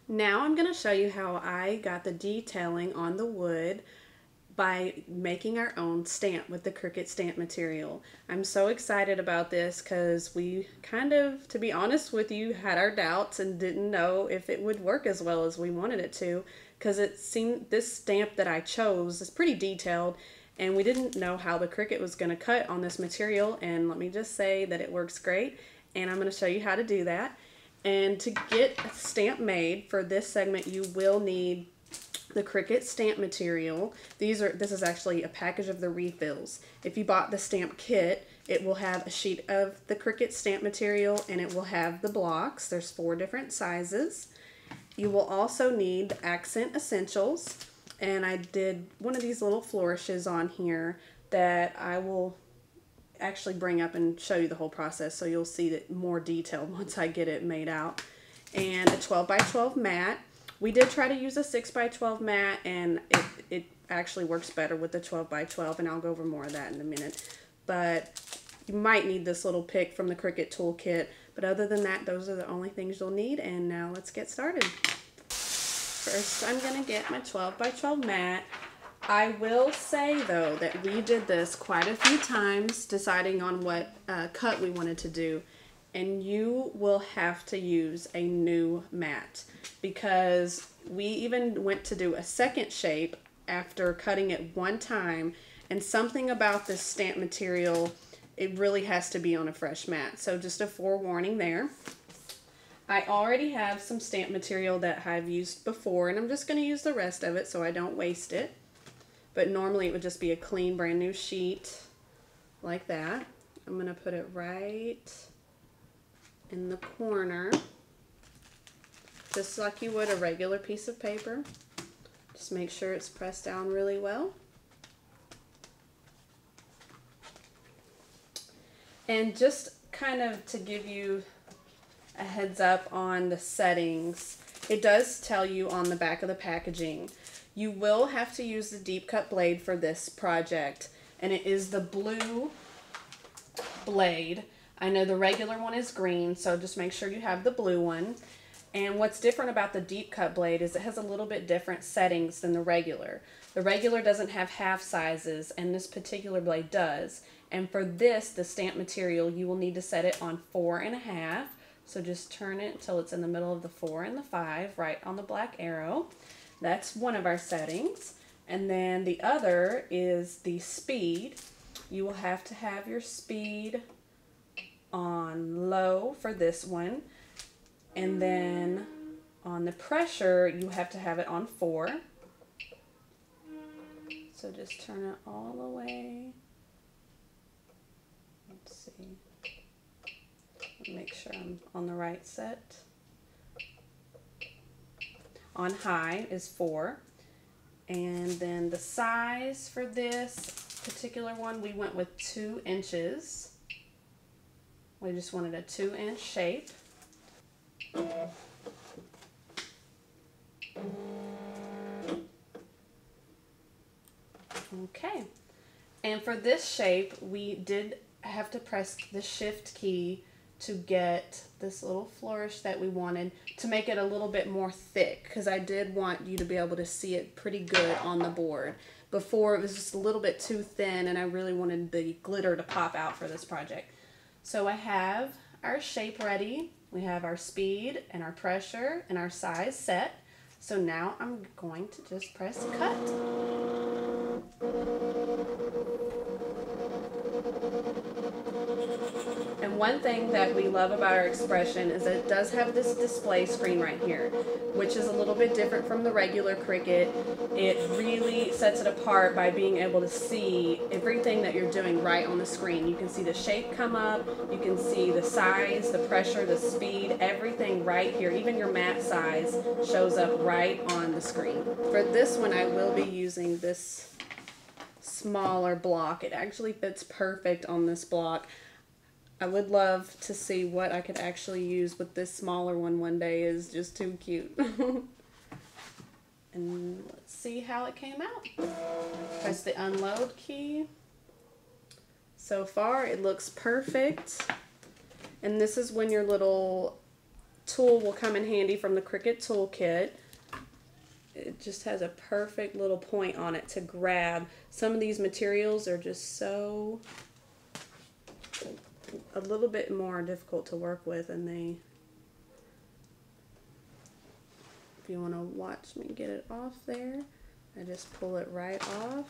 Now I'm going to show you how I got the detailing on the wood by making our own stamp with the Cricut stamp material. I'm so excited about this because we kind of, to be honest with you, had our doubts and didn't know if it would work as well as we wanted it to, because it seemed this stamp that I chose is pretty detailed and we didn't know how the Cricut was going to cut on this material, and let me just say that it works great, and I'm going to show you how to do that. And to get a stamp made for this segment, you will need the Cricut stamp material. This is actually a package of the refills. If you bought the stamp kit, it will have a sheet of the Cricut stamp material and it will have the blocks. There's 4 different sizes. You will also need the accent essentials, and I did one of these little flourishes on here that I will actually bring up and show you the whole process, so you'll see it more detailed once I get it made out. And a 12 by 12 mat. We did try to use a 6 by 12 mat, and it actually works better with the 12 by 12, and I'll go over more of that in a minute. But you might need this little pick from the Cricut toolkit, but other than that, those are the only things you'll need. And now let's get started. First, I'm going to get my 12 by 12 mat. I will say though that we did this quite a few times deciding on what cut we wanted to do, and you will have to use a new mat because we even went to do a second shape after cutting it one time, and something about this stamp material, it really has to be on a fresh mat. So just a forewarning there. I already have some stamp material that I've used before, and I'm just going to use the rest of it so I don't waste it. But normally it would just be a clean brand new sheet like that. I'm going to put it right in the corner, just like you would a regular piece of paper. Just make sure it's pressed down really well. And just kind of to give you a heads up on the settings, it does tell you on the back of the packaging. You will have to use the deep cut blade for this project, and it is the blue blade. I know the regular one is green, so just make sure you have the blue one. And what's different about the deep cut blade is it has a little bit different settings than the regular. The regular doesn't have half sizes, and this particular blade does. And for this, the stamp material, you will need to set it on 4.5. So just turn it until it's in the middle of the 4 and the 5, right on the black arrow. That's one of our settings. And then the other is the speed. You will have to have your speed on low for this one. And then on the pressure, you have to have it on 4. So just turn it all the way. Let's see. Make sure I'm on the right set. On high is 4. And then the size for this particular one, we went with 2 inches. We just wanted a 2-inch shape. Okay. And for this shape, we did have to press the shift key to get this little flourish that we wanted, to make it a little bit more thick, because I did want you to be able to see it pretty good on the board. Before it was just a little bit too thin, and I really wanted the glitter to pop out for this project. So I have our shape ready. We have our speed and our pressure and our size set. So now I'm going to just press cut. And one thing that we love about our expression is that it does have this display screen right here, which is a little bit different from the regular Cricut. It really sets it apart by being able to see everything that you're doing right on the screen. You can see the shape come up, you can see the size, the pressure, the speed, everything right here. Even your mat size shows up right on the screen. For this one, I will be using this smaller block. It actually fits perfect on this block. I would love to see what I could actually use with this smaller one day. Is just too cute. And let's see how it came out. Press the unload key. So far it looks perfect. And this is when your little tool will come in handy from the Cricut toolkit. It just has a perfect little point on it to grab. Some of these materials are just so a little bit more difficult to work with, and if you want to watch me get it off there, I just pull it right off.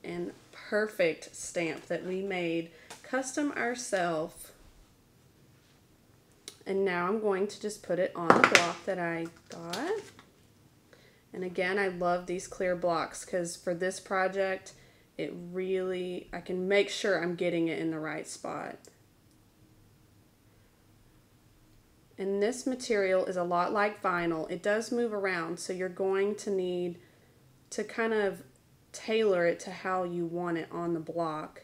And perfect stamp that we made custom ourselves. And now I'm going to just put it on the block that I got. And again, I love these clear blocks because for this project, I can make sure I'm getting it in the right spot. And this material is a lot like vinyl. It does move around, so you're going to need to kind of tailor it to how you want it on the block.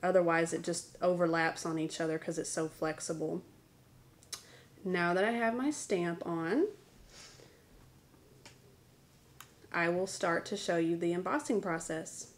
Otherwise, it just overlaps on each other because it's so flexible. Now that I have my stamp on, I will start to show you the embossing process.